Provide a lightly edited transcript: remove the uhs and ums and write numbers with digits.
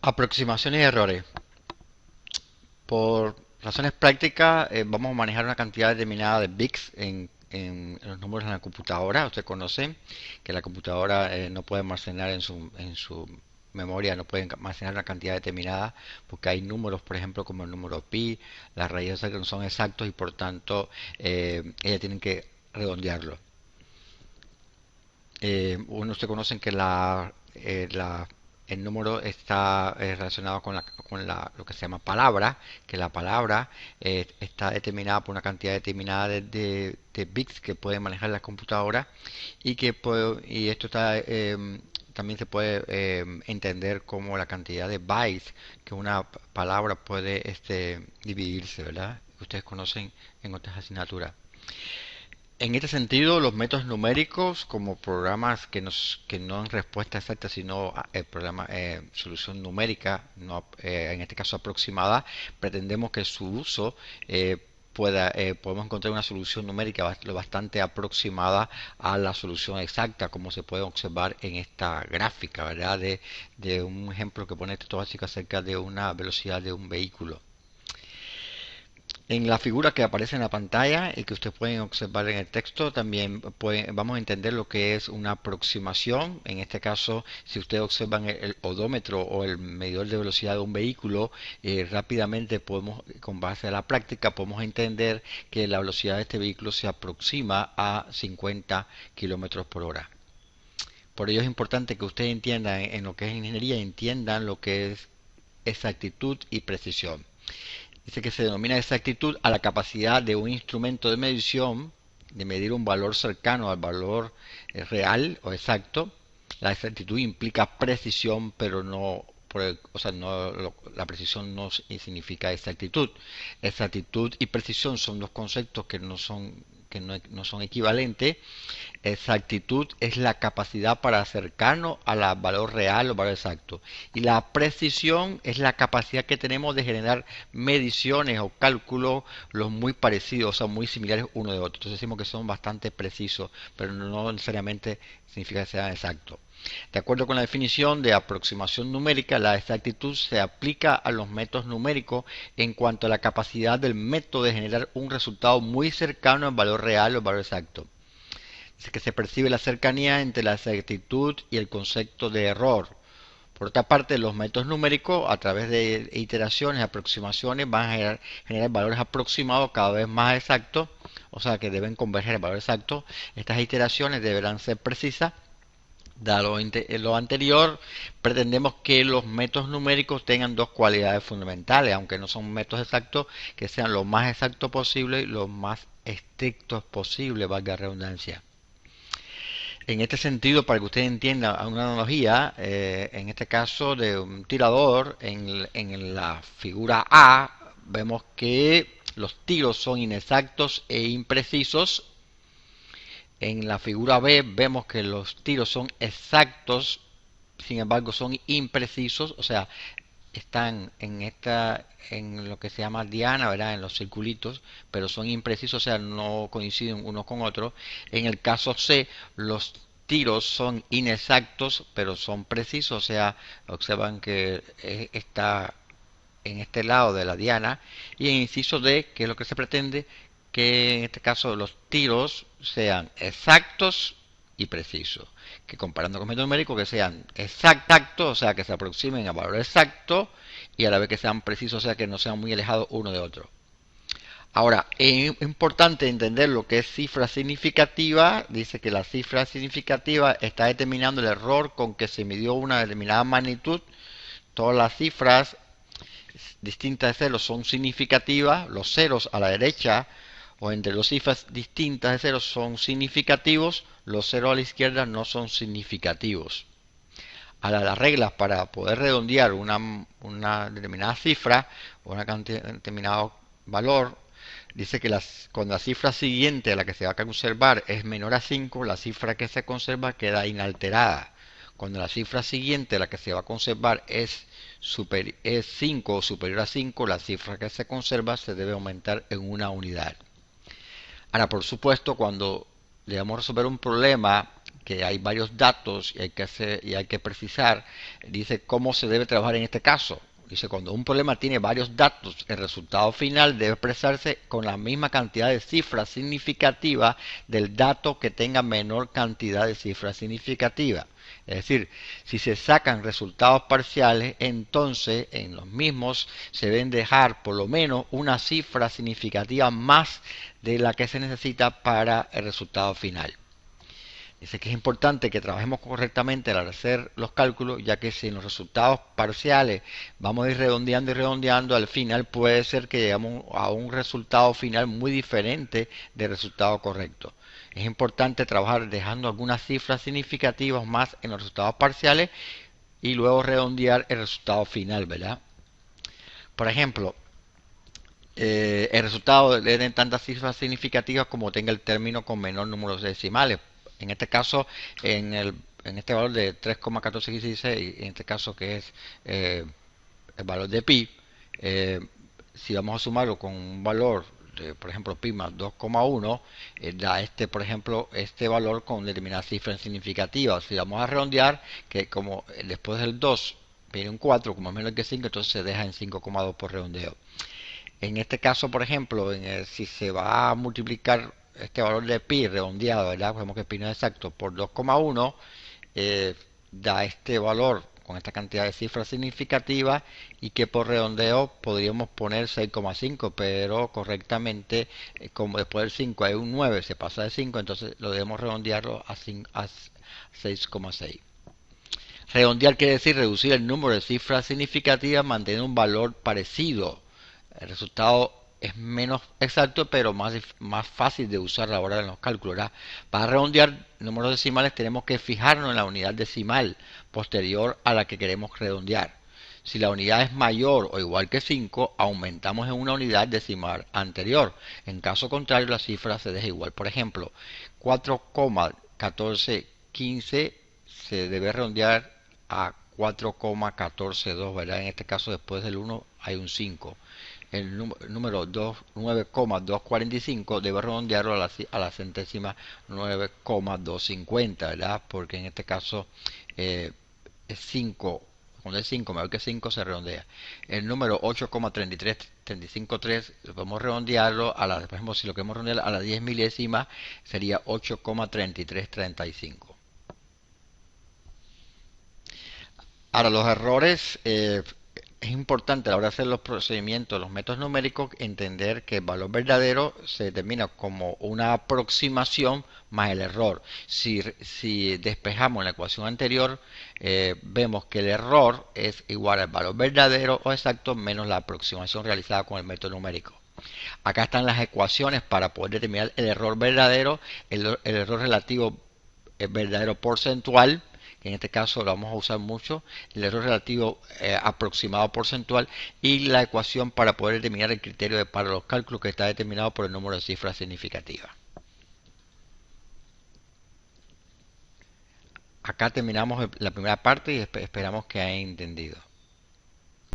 Aproximaciones y errores. Por razones prácticas, vamos a manejar una cantidad determinada de bits en los números en la computadora. Usted conoce que la computadora no puede almacenar en su memoria, no puede almacenar una cantidad determinada porque hay números, por ejemplo, como el número pi, las raíces que no son exactos y por tanto ellas tienen que redondearlo. Usted conocen que el número está relacionado con lo que se llama palabra, que la palabra está determinada por una cantidad determinada de bits que puede manejar la computadora y esto también se puede entender como la cantidad de bytes que una palabra puede dividirse, ¿verdad? Ustedes conocen en otras asignaturas. En este sentido, los métodos numéricos como programas que no dan respuesta exacta, sino el programa solución numérica, no, en este caso aproximada, pretendemos que su uso podemos encontrar una solución numérica lo bastante aproximada a la solución exacta, como se puede observar en esta gráfica, ¿verdad? De un ejemplo que pone esto básico acerca de una velocidad de un vehículo. En la figura que aparece en la pantalla y que ustedes pueden observar en el texto, también vamos a entender lo que es una aproximación. En este caso, si ustedes observan el odómetro o el medidor de velocidad de un vehículo, rápidamente podemos, con base a la práctica, podemos entender que la velocidad de este vehículo se aproxima a 50 kilómetros por hora. Por ello es importante que ustedes entiendan en lo que es ingeniería, entiendan lo que es exactitud y precisión. Dice que se denomina exactitud a la capacidad de un instrumento de medición de medir un valor cercano al valor real o exacto. La exactitud implica precisión, pero no, o sea, la precisión no significa exactitud. Exactitud y precisión son dos conceptos que no son equivalentes. Exactitud es la capacidad para acercarnos al valor real o valor exacto. Y la precisión es la capacidad que tenemos de generar mediciones o cálculos los muy parecidos, o sea, muy similares uno de otro. Entonces decimos que son bastante precisos, pero no necesariamente significa que sean exactos. De acuerdo con la definición de aproximación numérica, la exactitud se aplica a los métodos numéricos en cuanto a la capacidad del método de generar un resultado muy cercano al valor real o valor exacto. Dice que se percibe la cercanía entre la exactitud y el concepto de error. Por otra parte, los métodos numéricos, a través de iteraciones, aproximaciones, van a generar valores aproximados cada vez más exactos, o sea que deben converger al valor exacto. Estas iteraciones deberán ser precisas. Dado lo anterior, pretendemos que los métodos numéricos tengan dos cualidades fundamentales, aunque no son métodos exactos, que sean lo más exactos posible y lo más estrictos posible, valga la redundancia. En este sentido, para que usted entienda una analogía, en este caso de un tirador, en la figura A, vemos que los tiros son inexactos e imprecisos. En la figura B vemos que los tiros son exactos, sin embargo son imprecisos, o sea, están en lo que se llama diana, ¿verdad? En los circulitos, pero son imprecisos, o sea, no coinciden unos con otros. En el caso C, los tiros son inexactos, pero son precisos, o sea, observan que está en este lado de la diana. Y en inciso D, que es lo que se pretende, que en este caso los tiros sean exactos y precisos, que comparando con método numérico que sean exactos, o sea que se aproximen al valor exacto y a la vez que sean precisos, o sea que no sean muy alejados uno de otro. Ahora, es importante entender lo que es cifra significativa. Dice que la cifra significativa está determinando el error con que se midió una determinada magnitud. Todas las cifras distintas de ceros son significativas, los ceros a la derecha o entre dos cifras distintas de ceros son significativos, los ceros a la izquierda no son significativos. Ahora, las reglas para poder redondear una determinada cifra o una cantidad, un determinado valor, dice que cuando la cifra siguiente a la que se va a conservar es menor a 5, la cifra que se conserva queda inalterada. Cuando la cifra siguiente a la que se va a conservar es 5 o superior a 5, la cifra que se conserva se debe aumentar en una unidad. Ahora, por supuesto, cuando debemos resolver un problema que hay varios datos y hay que precisar, dice cómo se debe trabajar en este caso. Dice, cuando un problema tiene varios datos, el resultado final debe expresarse con la misma cantidad de cifras significativas del dato que tenga menor cantidad de cifras significativas. Es decir, si se sacan resultados parciales, entonces en los mismos se deben dejar por lo menos una cifra significativa más de la que se necesita para el resultado final. Dice que es importante que trabajemos correctamente al hacer los cálculos, ya que si en los resultados parciales vamos a ir redondeando y redondeando, al final puede ser que lleguemos a un resultado final muy diferente del resultado correcto. Es importante trabajar dejando algunas cifras significativas más en los resultados parciales y luego redondear el resultado final, ¿verdad? Por ejemplo, el resultado debe tener tantas cifras significativas como tenga el término con menor número de decimales. En este caso, en este valor de 3,1416, en este caso que es el valor de pi, si vamos a sumarlo con un valor de, por ejemplo, pi más 2,1, da por ejemplo, este valor con determinada cifra significativa. Si vamos a redondear, que como después del 2 viene un 4, como es menos que 5, entonces se deja en 5,2 por redondeo. En este caso, por ejemplo, si se va a multiplicar este valor de pi redondeado, ¿verdad? Vemos que pi no es exacto, por 2,1, da este valor con esta cantidad de cifras significativas y que por redondeo podríamos poner 6,5, pero correctamente, como después del 5 hay un 9, se pasa de 5, entonces lo debemos redondearlo a 6,6. Redondear quiere decir reducir el número de cifras significativas manteniendo un valor parecido. El resultado es menos exacto, pero más fácil de usar a la hora de los cálculos, ¿verdad? Para redondear números decimales tenemos que fijarnos en la unidad decimal posterior a la que queremos redondear. Si la unidad es mayor o igual que 5, aumentamos en una unidad decimal anterior. En caso contrario, la cifra se deja igual. Por ejemplo, 4,1415 se debe redondear a 4,142, ¿verdad? En este caso, después del 1 hay un 5. El número 9,245 debe redondearlo a la centésima 9,250, ¿verdad? Porque en este caso es 5. Cuando es 5 mayor que 5 se redondea. El número 8,33353 podemos redondearlo a la, por ejemplo, si lo queremos redondear a la 10 milésimas sería 8,3335. Ahora, los errores, es importante a la hora de hacer los procedimientos, los métodos numéricos, entender que el valor verdadero se determina como una aproximación más el error. Si despejamos la ecuación anterior, vemos que el error es igual al valor verdadero o exacto menos la aproximación realizada con el método numérico. Acá están las ecuaciones para poder determinar el error verdadero, el error relativo verdadero porcentual, que en este caso lo vamos a usar mucho, el error relativo aproximado porcentual y la ecuación para poder determinar el criterio para los cálculos que está determinado por el número de cifras significativas. Acá terminamos la primera parte y esperamos que hayan entendido.